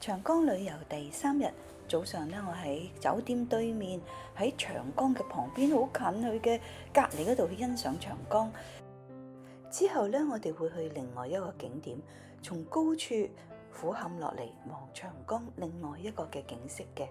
長江旅遊第3日早上咧，我喺酒店對面，喺長江嘅旁邊，好近佢嘅隔離嗰度去欣賞長江。之後咧，我哋會去另外一個景點，從高處俯瞰落嚟望長江另外一個嘅景色嘅。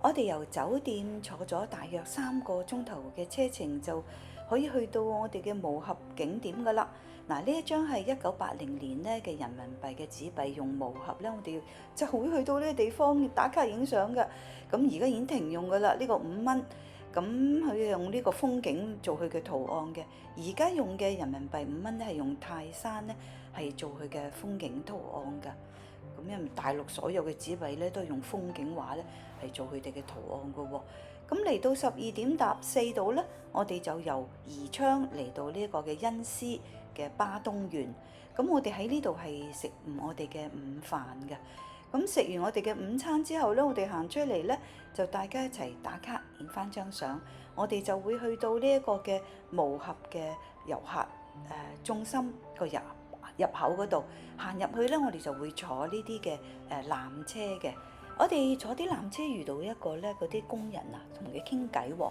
我哋由酒店坐咗大約3個鐘頭嘅車程，就可以去到我哋嘅毛俠景點噶啦。嗱，呢一張係1980年咧嘅人民幣嘅紙幣，用毛俠咧，我哋就會去到呢個地方打卡影相嘅。咁而家已經停用噶啦，呢個5蚊。咁佢用呢個風景做佢嘅圖案嘅。而家用嘅人民幣5蚊咧，係用泰山咧係做佢嘅風景圖案㗎。咁因為大陸所有嘅紙幣咧都係用風景畫咧係做佢哋嘅圖案㗎喎。咁嚟到12點搭4度咧，我哋就由宜昌嚟到呢一個嘅恩施嘅巴東園。咁我哋喺呢度係食我哋嘅午飯嘅。咁食完我哋嘅午餐之後咧，我哋行出嚟咧就大家一齊打卡影翻張相。我哋就會去到呢一個嘅毛俠嘅遊客中心個入口嗰度行入去咧，我哋就會坐呢啲嘅纜車嘅。我哋坐啲纜車遇到一個咧嗰啲工人啊，同佢傾偈喎。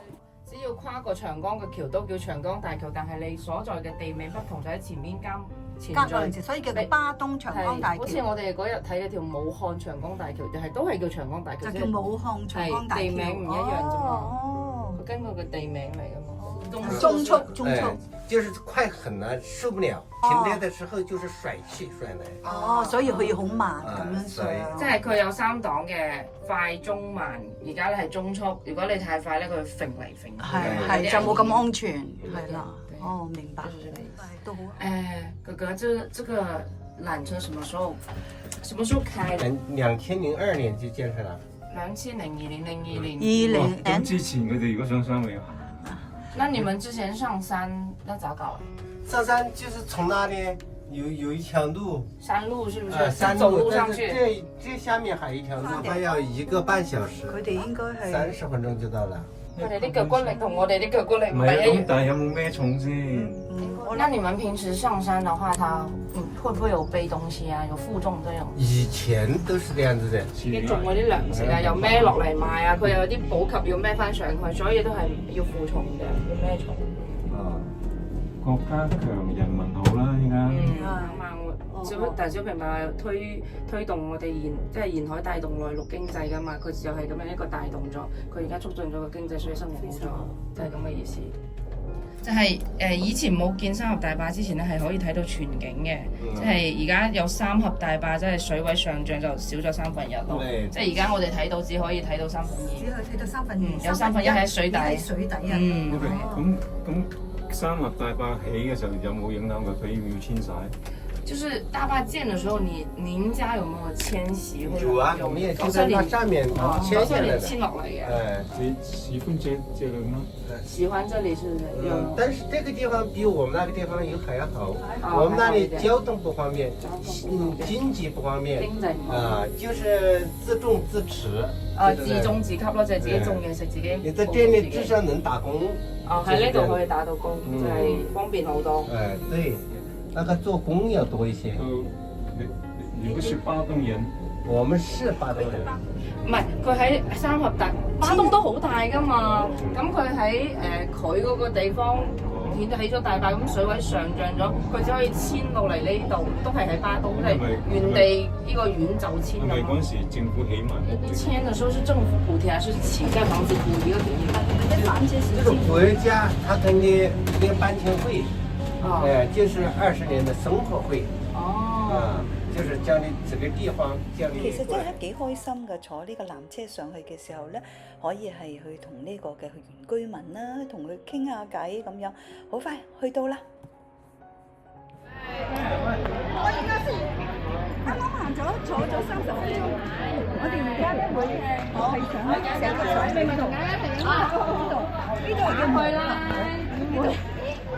只要跨過長江嘅橋都叫長江大橋，但係你所在嘅地名不同，就喺前面前進，所以叫做巴東長江大橋。好似我哋嗰日睇嘅條武漢長江大橋，都係叫長江大橋，就叫武漢長江大橋。地名唔一樣啫嘛。哦，根據個地名嚟㗎嘛。中速，就是快很了，受不了。停跌的時候就是甩氣甩嚟。哦，所以佢要好慢咁樣水。即係佢有3檔嘅快、中、慢。而家咧係中速，如果你太快咧，佢揈嚟揈去。係就冇咁安全，係啦。哦，明白。都好。哥哥，這個纜車什麼時候開的？2002年就建設啦。2002年、02年。咁之前佢哋如果上山未啊？那你們之前上山要咋搞？上山就是從那裡有一條路，山路是不是？山路，走路上去。這下面還有一條路，還要1個半小時。佢哋應該係30分鐘就到了。佢哋啲腳骨力同我哋啲腳骨力唔唔係係一樣。咁，但係有冇咩重先？那你們平時上山的話，他會不會有背東西啊？有負重這種？以前都是這樣子的。啲重嗰啲糧食啊，又孭落嚟賣啊，佢有啲補給要孭翻上去，所以都係要負重嘅，要孭重。國家強人民好啦，依家。但係小平話推動我哋即係沿海帶動內陸經濟㗎嘛，佢就係咁樣一個大動作。佢而家促進咗個經濟，所以生活好咗，就係咁嘅意思。就係以前冇建三峽大壩之前咧，係可以睇到全景嘅。即係而家有三峽大壩，即係水位上漲就少咗1/3咯。即係而家我哋睇到只可以睇到2/3。只可以睇到2/3。有1/3喺水底。喺水底啊。咁三峽大壩起嘅時候有冇影響佢要遷徙？就是大壩建的時候，您家有沒有遷徙？有啊，我們也就在那上面遷下來的。遷落嚟嘅。你喜歡這個嗎？喜歡這裡是不是？但是這個地方比我們那個地方有還要好。我們那裡交通不方便，經濟不方便。經濟就是自種自持。自種自給咯，就係自己種嘢食，自己。你在這裡至少能打工。喺呢度可以打到工，就係方便好多。對。那個做工要多一些。你不是巴東人？我們是巴東人。唔係，佢喺三峽大，巴東都好大㗎嘛。咁佢喺佢嗰個地方起咗大壩，咁水位上漲咗，佢只可以遷落嚟呢度，都係喺巴東，即係原地呢個縣就遷咁。係嗰陣時政府起埋。遷的時候是政府補貼，還是乞丐房子補一個給你？這個國家他肯定這個搬遷費。就是20年的生活費。就是將你這個地方將你。其實真係幾開心嘅，坐呢個纜車上去嘅時候咧，可以係去同呢個嘅原居民啦，同佢傾下偈咁樣。好快去到啦！我而家先啱啱行咗坐咗30分鐘，我哋而家咧會係上成個上邊嗰度，呢度係叫去啦。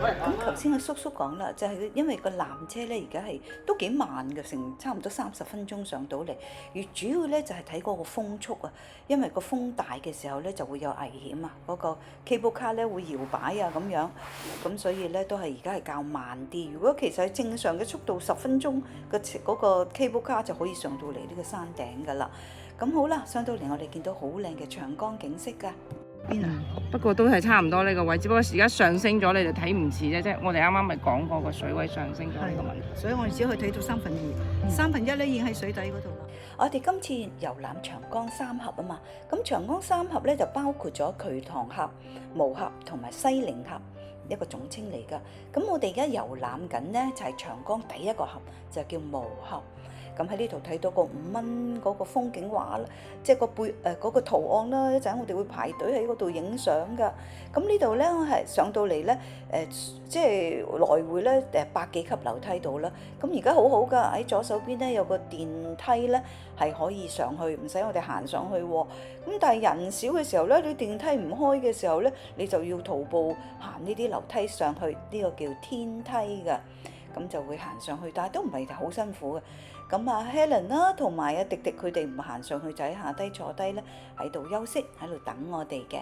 咁頭先個叔叔講啦，就係因為個纜車咧而家係都幾慢嘅，成差唔多30分鐘上到嚟。而主要咧就係睇嗰個風速啊，因為個風大嘅時候咧就會有危險啊，嗰個 cable car 咧會搖擺啊咁樣，咁所以咧都係而家係較慢啲。如果其實係正常嘅速度10分鐘嘅嗰個 cable car 就可以上到嚟呢個山頂㗎啦。咁好啦，上到嚟我哋見到好靚嘅長江景色㗎。邊啊？不過都係差唔多呢個位，只不過而家上升咗，你哋睇唔似啫。即係我哋啱啱咪講過個水位上升咗呢個問題。所以我哋只可以睇到1/3咧已經喺水底嗰度啦。我哋今次遊覽長江三峽啊嘛，咁長江三峽咧就包括咗渠塘峽、巫峽同埋西寧峽一個總稱嚟㗎。咁我哋而家遊覽緊咧就係長江第一個峽，就叫巫峽。咁喺呢度睇到個5蚊嗰個風景畫啦，即係個背嗰個圖案啦。一陣我哋會排隊喺嗰度影相㗎。咁呢度咧係上到嚟咧即係來回咧百幾級樓梯度啦。咁而家好好㗎，喺左手邊咧有個電梯咧係可以上去，唔使我哋行上去喎。咁但係人少嘅時候咧，你電梯唔開嘅時候咧，你就要徒步行呢啲樓梯上去，呢個叫天梯㗎。咁就會行上去，但係都唔係好辛苦嘅。咁啊 Helen 啦，同埋啊迪迪佢哋唔行上去就喺下低坐低咧，喺度休息，喺度等我哋嘅。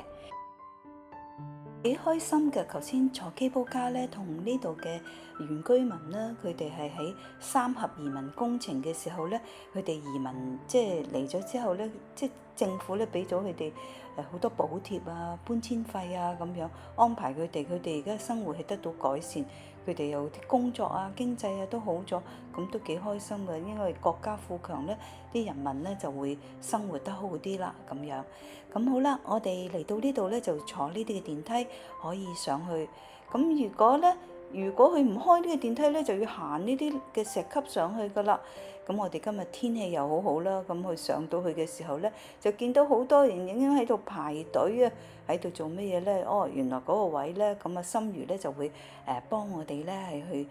幾開心嘅，頭先坐 cable car 咧，同呢度嘅原居民啦，佢哋係喺三峽移民工程嘅時候咧，佢哋移民即係嚟咗之後咧，即係政府咧俾咗佢哋好多補貼啊、搬遷費啊咁樣安排佢哋而家生活係得到改善。佢哋有啲工作啊、經濟啊都好咗，咁都幾開心嘅。因為國家富強咧，啲人民咧就會生活得好啲啦，咁樣。咁好啦，我哋嚟到呢度咧就坐呢啲嘅電梯可以上去。咁如果佢唔開呢個電梯咧，就要行呢啲嘅石級上去噶啦。咁我哋今日天氣又好好啦，咁佢上到去嘅時候咧，就見到好多人已經喺度排隊啊，喺度做乜嘢咧？哦，原來嗰個位咧，咁啊心如咧就會幫我哋咧係去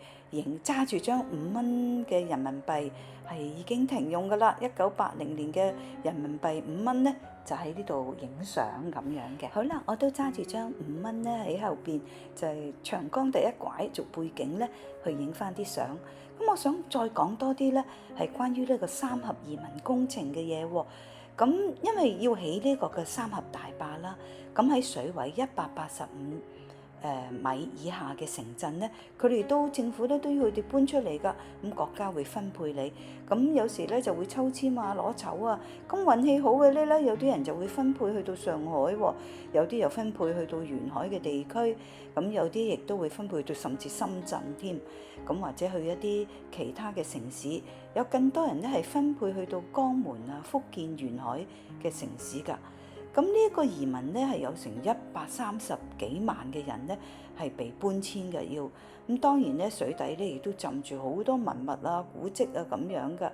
揸住張5蚊嘅人民幣，係已經停用噶啦。1980年嘅人民幣5蚊咧，就喺呢度影相咁樣嘅。好啦，我都揸住張5蚊咧喺後邊，就係長江第一拐做背景咧，去影翻啲相。咁我想再講多啲咧，係關於呢個三峽移民工程嘅嘢喎。咁因為要起呢個嘅三峽大壩啦，咁喺水位185米以下嘅城鎮咧，佢哋政府咧都要佢哋搬出嚟㗎。咁國家會分配你，咁有時咧就會抽籤啊、攞籌啊。咁運氣好嘅咧，有啲人就會分配去到上海喎，有啲又分配去到沿海嘅地區，咁有啲亦都會分配到甚至深圳添。咁或者去一啲其他嘅城市，有更多人咧係分配去到江門啊、福建沿海嘅城市㗎。咁呢一個移民咧係有成130幾萬嘅人咧係被搬遷嘅，要咁當然咧水底咧亦都浸住好多文物啊、古蹟啊咁樣嘅。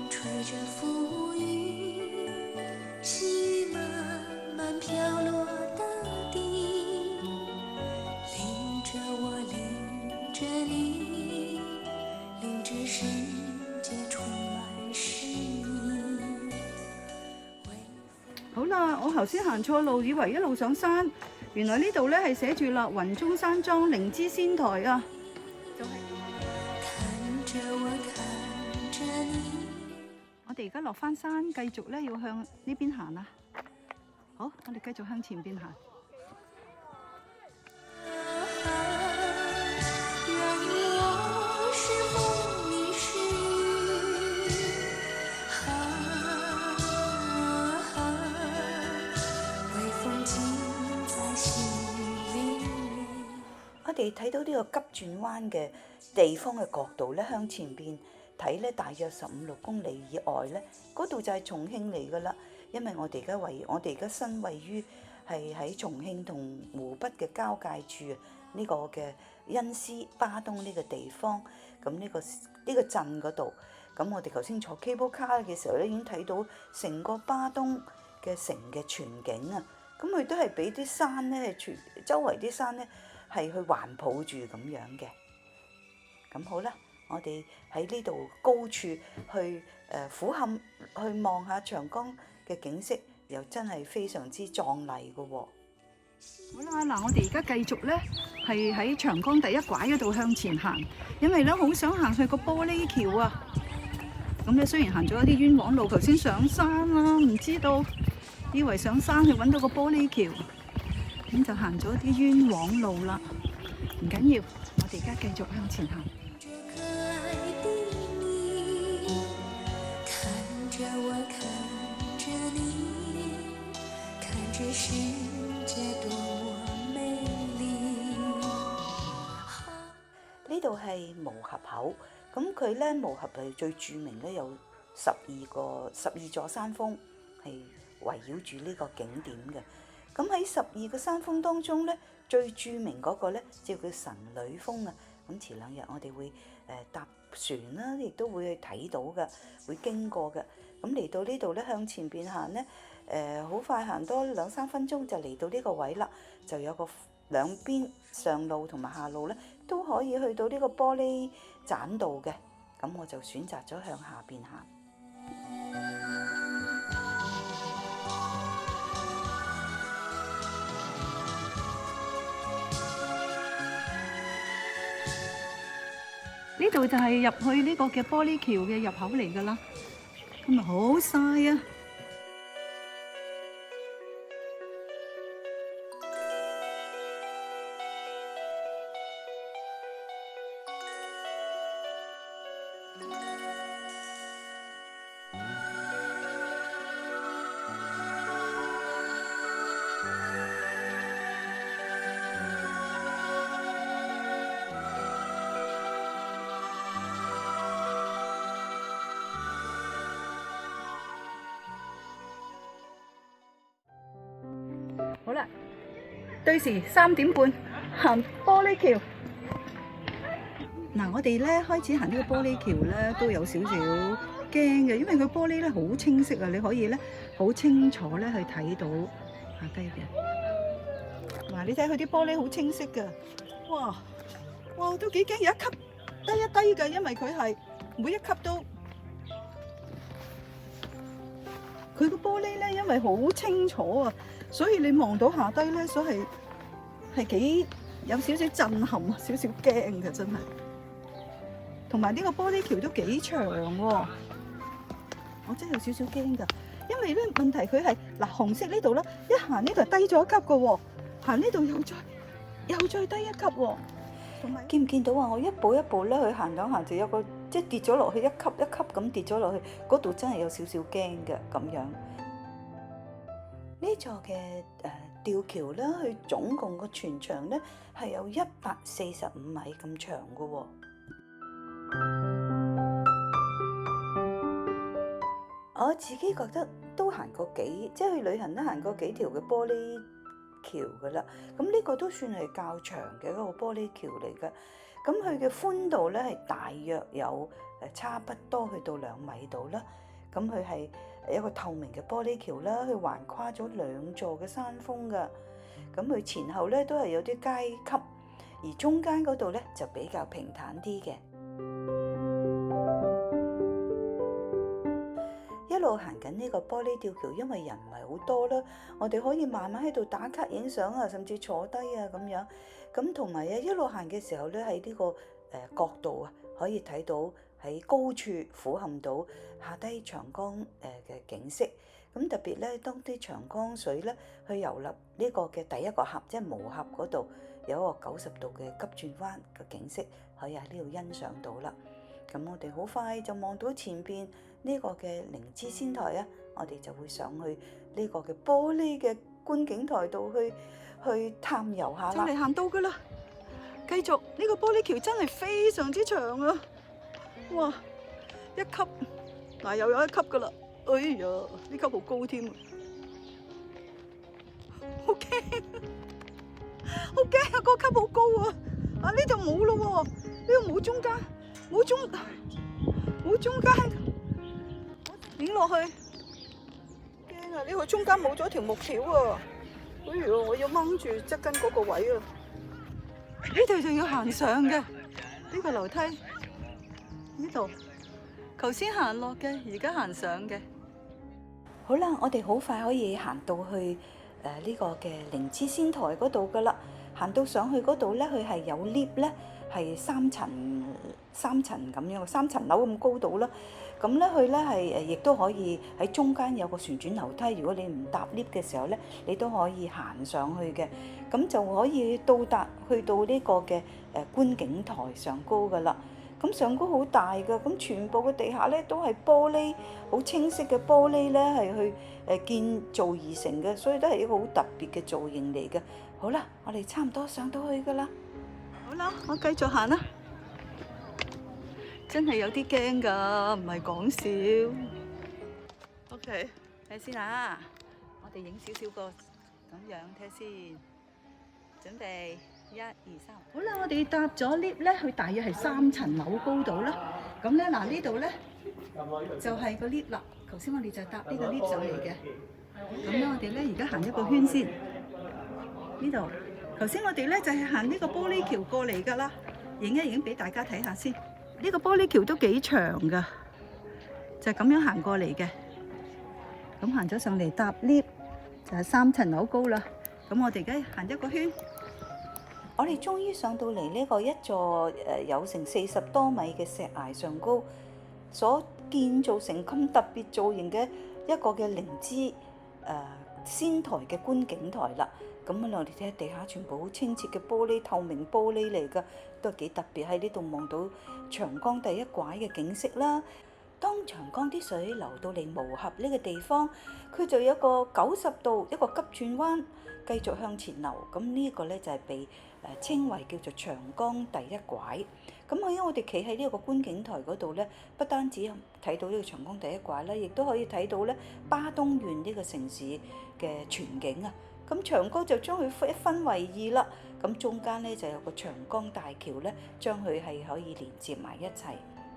吹着浮云，细慢慢飘落大地，领着我，领着你，领着世界充满诗意。好啦，我頭先行錯路，以為一路上山，原來呢度咧係寫住啦，雲中山莊靈芝仙台啊。看着我，看着你。我哋而家落翻山，繼續咧要向呢邊行啦。好，我哋繼續向前邊行。我哋睇到呢個急轉彎嘅地方嘅角度咧，向前邊睇咧，大約15-16公里以外咧，嗰度就係重慶嚟噶啦。因為我哋而家身位於係喺重慶同湖北嘅交界處啊，呢個嘅恩施巴東呢個地方，咁呢個鎮嗰度，咁我哋頭先坐 cable car 嘅時候咧，已經睇到成個巴東嘅城嘅全景啊！咁佢都係俾啲山咧，係周圍啲山咧係去環抱住咁樣嘅。咁好啦，我哋喺呢度高處去俯瞰去望下長江嘅景色，又真係非常之壯麗嘅喎。好啦，嗱，我哋而家繼續咧係喺長江第一拐嗰度向前行，因為咧好想行去個玻璃橋啊。咁咧雖然行咗一啲冤枉路，頭先上山啦，唔知道以為上山去揾到個玻璃橋，咁就行咗一啲冤枉路啦。唔緊要，我哋而家繼續向前行。可愛的你，看着我，看着你，看這世界多麼美麗。呢度係毛峽口，咁佢咧毛峽係最著名咧，有12座山峰係圍繞住呢個景點嘅。咁喺12個山峰當中咧，最著名嗰個咧就叫神女峰啊。咁遲兩日我哋會搭船啦，亦都會去睇到嘅，會經過嘅。咁嚟到呢度咧，向前邊行咧，好快行多2-3分鐘就嚟到呢個位啦，就有個兩邊上路同埋下路咧都可以去到呢個玻璃棧道嘅。咁我就選擇咗向下邊行。呢度就係入去呢個嘅玻璃橋嘅入口嚟㗎啦，咁啊好曬啊！好啦，對時3點半行玻璃橋。嗱，我哋咧開始行呢個玻璃橋咧，都有少少驚嘅，因為佢玻璃咧好清晰啊，你可以咧好清楚咧去睇到下低嘅。嗱，你睇佢啲玻璃好清晰㗎，哇，都幾驚，有一級低一低嘅，因為佢係每一級都。佢個玻璃咧，因為好清楚啊，所以你望到下低咧，所以係幾有少少震撼啊，少少驚嘅真係。同埋呢個玻璃橋都幾長喎，我真係有少少驚㗎，因為咧問題佢係嗱紅色呢度啦，一行呢度低咗一級嘅喎，行呢度又再低一級喎。見唔見到啊？我一步一步咧去行兩行就有個即係跌咗落去，一級一級咁跌咗落去，嗰度真係有少少驚嘅咁樣。呢座嘅吊橋咧，佢總共個全長咧係有145米咁長嘅喎。我自己覺得都行過即係去旅行都行過幾條嘅玻璃橋噶啦，咁呢個都算係較長嘅一個玻璃橋嚟嘅。咁佢嘅寬度咧係大約有差不多去到2米度啦。咁佢係一個透明嘅玻璃橋啦，佢橫跨咗2座嘅山峰噶。咁佢前後咧都係有啲階級，而中間嗰度咧就比較平坦啲嘅。一路行緊呢個玻璃吊橋，因為人唔係好多啦，我哋可以慢慢喺度打卡影相啊，甚至坐低啊咁樣。咁同埋一路行嘅時候咧，喺呢個角度啊，可以睇到喺高處俯瞰到下低長江嘅景色。咁特別咧，當啲長江水咧去遊入呢個嘅第一個峽，即係毛峽嗰度，有一個90度嘅急轉彎嘅景色，可以喺呢度欣賞到啦。咁我哋好快就望到前邊呢個嘅靈芝仙台啊，我哋就會上去呢個嘅玻璃嘅觀景台度去探遊下啦。就嚟行到噶啦，繼續呢個玻璃橋真係非常之長啊！哇，一級，嗱又有一級噶啦。哎呀，呢級好高添，好驚，好驚啊！個級好高啊！啊呢度冇咯喎，呢度冇中間，冇中間，影落去，驚啊！呢個中間冇咗條木條啊！哎呀，我要掹住側跟嗰個位啊！呢度就要行上嘅，呢個樓梯，呢度，頭先行落嘅，而家行上嘅。好啦，我哋好快可以行到去呢個嘅靈芝仙台嗰度噶啦。行到上去嗰度咧，佢係有 lift 咧，係三層咁樣，3層樓咁高度啦。咁咧佢咧係亦都可以喺中間有個旋轉樓梯。如果你唔搭 lift 嘅時候咧，你都可以行上去嘅。咁就可以去到呢個嘅觀景台上高噶啦。咁上高好大㗎，咁全部嘅地下咧都係玻璃，好清晰嘅玻璃咧係去建造而成嘅，所以都係一個好特別嘅造型嚟嘅。好啦，我哋差唔多上到去㗎啦。好啦，我繼續行啦。真係有啲驚㗎，唔係講笑。OK，睇先啊，我哋影少少個咁樣睇先。準備1、2、3。好啦，我哋搭咗 lift 咧，佢大約係3層樓高度啦。咁咧嗱，呢度咧就係個 lift 啦。頭先我哋就搭呢個 lift 上嚟嘅。咁咧，我哋咧而家行一個圈先。呢度，頭先我哋咧就係行呢個玻璃橋過嚟㗎啦。影一影俾大家睇下先。呢個玻璃橋都幾長㗎，就係咁樣行過嚟嘅。咁行咗上嚟搭 lift 就係3層樓高啦。咁我哋而家行一個圈。我哋終於上到嚟呢個一座有成40多米嘅石崖上高，所建造成咁特別造型嘅一個嘅靈芝仙台嘅觀景台啦。咁我哋睇下地下全部好清澈嘅玻璃，透明玻璃嚟㗎，都係幾特別。喺呢度望到長江第一拐嘅景色啦。當長江啲水流到嚟無峽呢個地方，佢就有一個90度一個急轉彎，繼續向前流。咁呢個咧就係被稱為叫做長江第一拐。咁我哋企喺呢個觀景台嗰度咧，不單止睇到呢個長江第一拐啦，亦都可以睇到咧巴東縣呢個城市嘅全景啊。咁長江就將佢一分為2啦。咁中間咧就有個長江大橋咧，將佢係可以連接埋一齊。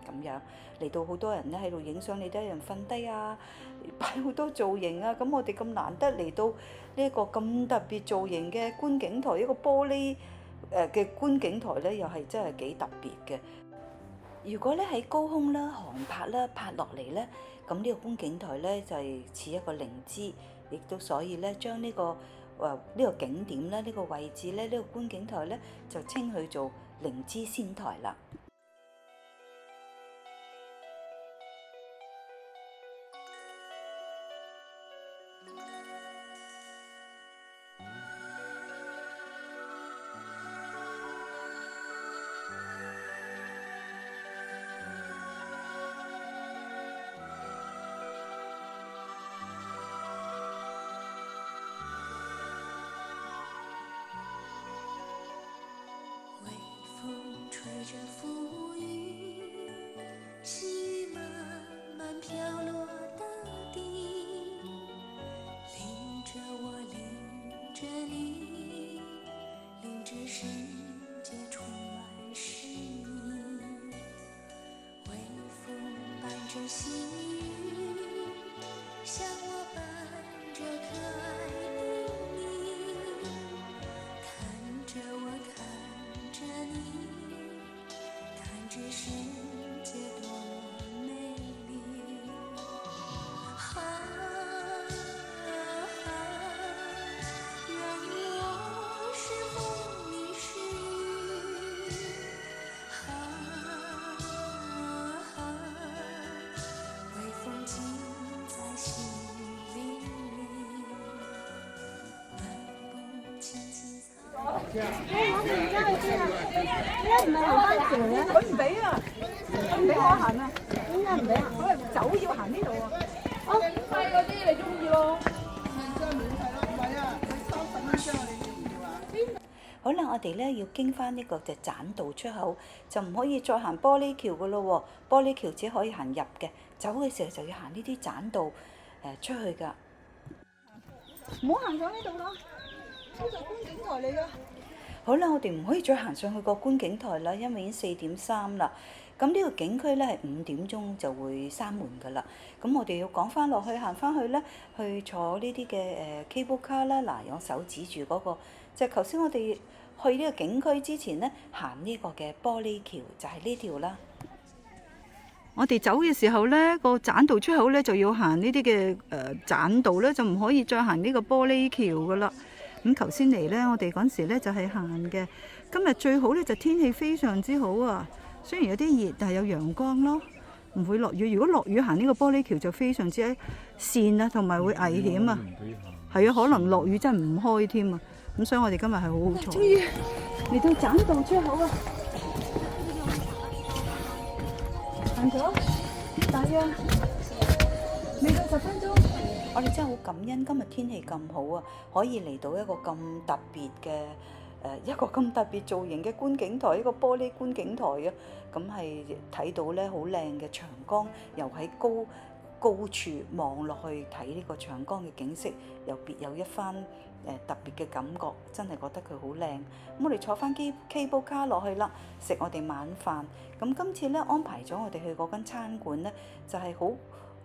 咁樣嚟到好多人咧喺度影相，你都有人瞓低啊，擺好多造型啊。咁我哋咁難得嚟到呢一個咁特別造型嘅觀景台，一個玻璃嘅觀景台咧，又係真係幾特別嘅。如果咧喺高空啦、航拍啦拍落嚟咧，咁呢個觀景台咧就係似一個靈芝，亦都所以咧將呢個呢個景點咧、呢個位置咧、呢個觀景台咧就稱佢做靈芝仙台啦。吹着浮云，细雨慢慢飘落大地，淋着我，淋着你，令这世界充满诗意。微风伴着细雨，像我伴着可爱的你，看着我，看着你。这世界多么美丽，啊愿我是风，你是雨，微风尽在心里，漫步青青草原。佢唔俾啊！佢唔俾我行啊！點解唔俾啊？佢走要行呢度啊！哦，快嗰啲你中意咯。好好啦，我哋咧要經翻呢個棧道出口，就唔可以再行玻璃橋噶咯喎。玻璃橋只可以行入嘅，走嘅時候就要行呢啲棧道出去㗎。唔好行上呢度啦，呢個觀景台嚟㗎。好啦，我哋唔可以再行上去個觀景台啦，因為已經4點3啦。咁呢個景區咧係5點鐘就會閂門㗎啦。咁我哋要趕翻落去，行翻去咧，去坐呢啲嘅cable car 啦。嗱，用手指住嗰個，就係頭先我哋去呢個景區之前咧，行呢個嘅玻璃橋，就係呢條啦。我哋走嘅時候咧，個棧道出口咧就要行呢啲嘅棧道咧，就唔可以再行呢個玻璃橋㗎啦。咁頭先嚟咧，我哋嗰陣時咧就係行嘅。今日最好咧就天氣非常之好啊，雖然有啲熱，但係有陽光咯，唔會落雨。如果落雨行呢個玻璃橋就非常之跣啊，同埋會危險啊。係啊，可能落雨真係唔開添啊。咁所以我哋今日係好好彩。終於嚟到棧道出口啊！行咗大約未到10分鐘。我哋真係好感恩今日天氣咁好啊，可以嚟到一個咁特別嘅一個咁特別造型嘅觀景台，一個玻璃觀景台啊。咁係睇到咧好靚嘅長江，又喺高處望落去睇呢個長江嘅景色，又別有一番特別嘅感覺，真係覺得佢好靚。咁我哋坐翻cable car落去啦，食我哋晚飯。咁今次咧安排咗我哋去嗰間餐館咧，就係好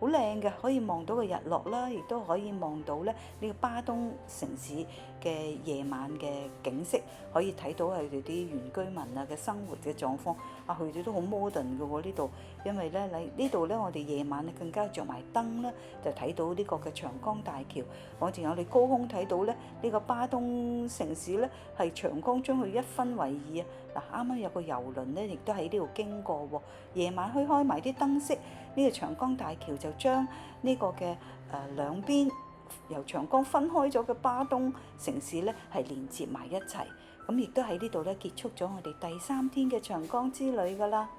靚嘅，可以望到個日落啦，亦都可以望到咧呢個巴東城市嘅夜晚嘅景色，可以睇到佢哋啲原居民啊嘅生活嘅狀況。啊，佢哋都好 modern 嘅喎呢度，因為咧喺呢度咧，我哋夜晚咧更加着埋燈咧，就睇到呢個嘅長江大橋。我哋高空睇到咧，呢個巴東城市咧係長江將佢一分為二啊！嗱，啱啱有個遊輪咧，亦都喺呢度經過喎。夜晚開埋啲燈飾，呢個長江大橋就將呢個嘅兩邊由長江分開咗嘅巴東城市咧係連接埋一齊。咁亦都喺呢度咧結束咗我哋第3天嘅長江之旅㗎啦。